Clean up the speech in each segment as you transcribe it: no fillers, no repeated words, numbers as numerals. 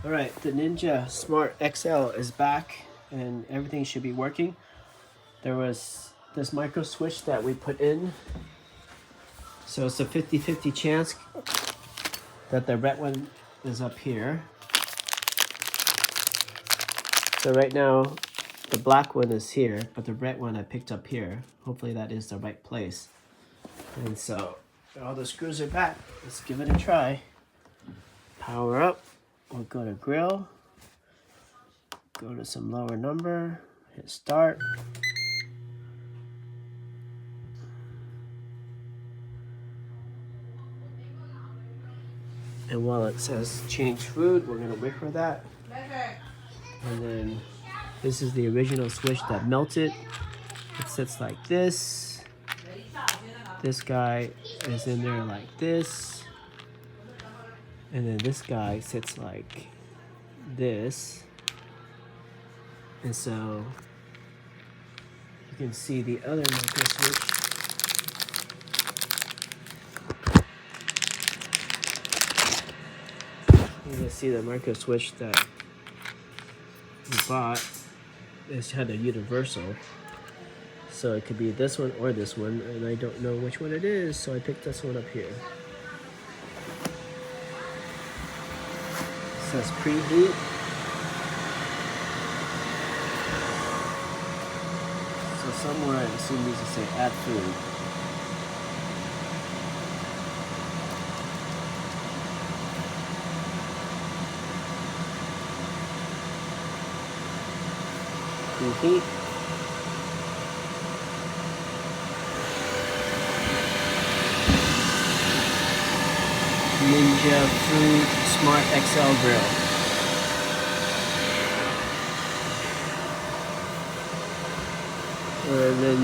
Alright, the Ninja Smart XL is back and everything should be working. There was this micro switch that we put in. So it's a 50-50 chance that the red one is up here. So right now, the black one is here, but the red one I picked up here. Hopefully that is the right place. And so all the screws are back. Let's give it a try. Power up. We'll go to grill. Go to some lower number. Hit start. And while it says change food, we're gonna wait for that. And then this is the original switch that melted. It sits like this. This guy is in there like this. And then this guy sits like this. And so you can see the other micro switch. You can see the micro switch that we bought. This had a universal. So it could be this one or this one, and I don't know which one it is, so I picked this one up here. It says preheat. So somewhere I assume these to say add food. Preheat. Ninja Food Smart XL Grill. And then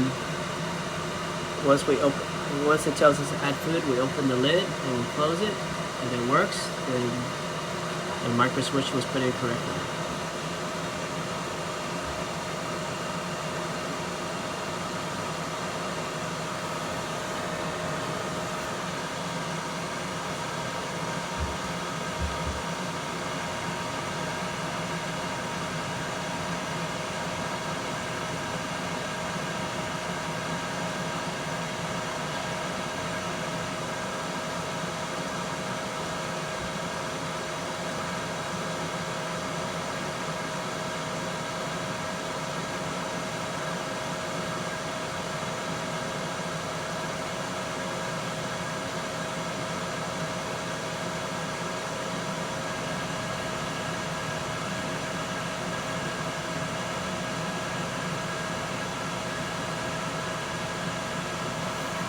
once it tells us to add food, we open the lid and we close it, and it works. And the micro switch was put in correctly.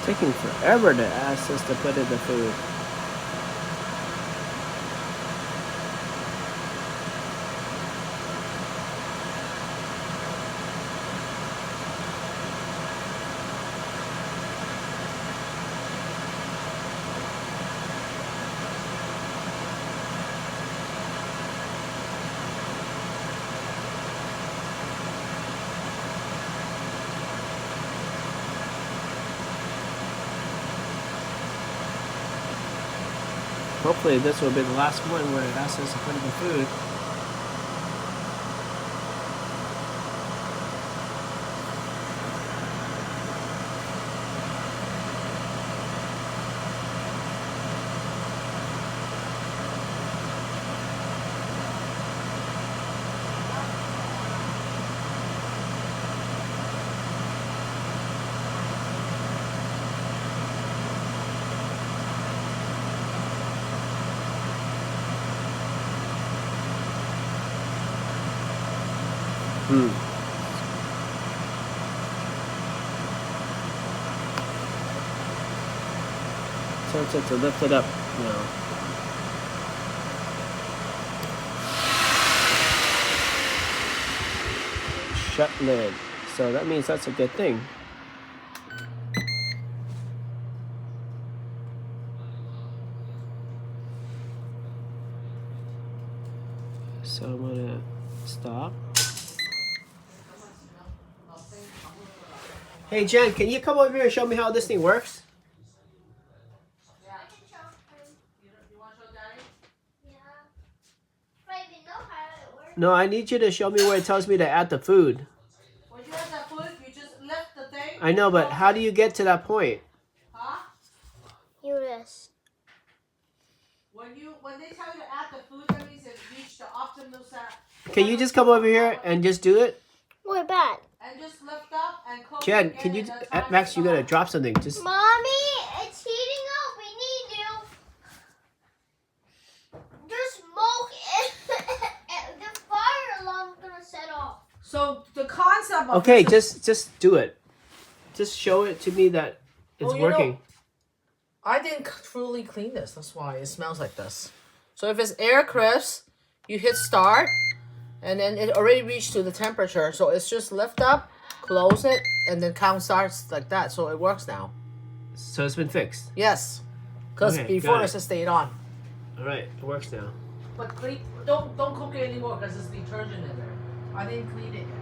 Taking forever to ask us to put in the food. Hopefully this will be the last one where it asks us to put in the food. Tells it to lift it up now. Shut lid. So that means that's a good thing. So I'm gonna stop. Hey Jen, can you come over here and show me how this thing works? Yeah. I can show him. You want to show Daddy? Yeah. Right No, I need you to show me where it tells me to add the food. When you add the food, you just lift the thing. I know, but how do you get to that point? Huh? You this. When they tell you to add the food, that means it reached the optimal size. Can you just come over here and just do it? We're bad. And just lift up and close Jen, it can you, in the time Max, you gotta stop. drop something. Just Mommy, it's heating up. We need you. There's smoke. The fire alarm's gonna set off. So the concept of okay. this is- Just do it. Just show it to me that it's Well, you know- working. I didn't truly clean this. That's why it smells like this. So if it's air crisp, you hit start, and then it already reached to the temperature. So it's just lift up, close it, and then count starts like that. So it works now. So it's been fixed. Yes, because Okay, before got it just stayed on. All right, it works now. But don't cook it anymore because there's detergent in there. I didn't clean it yet.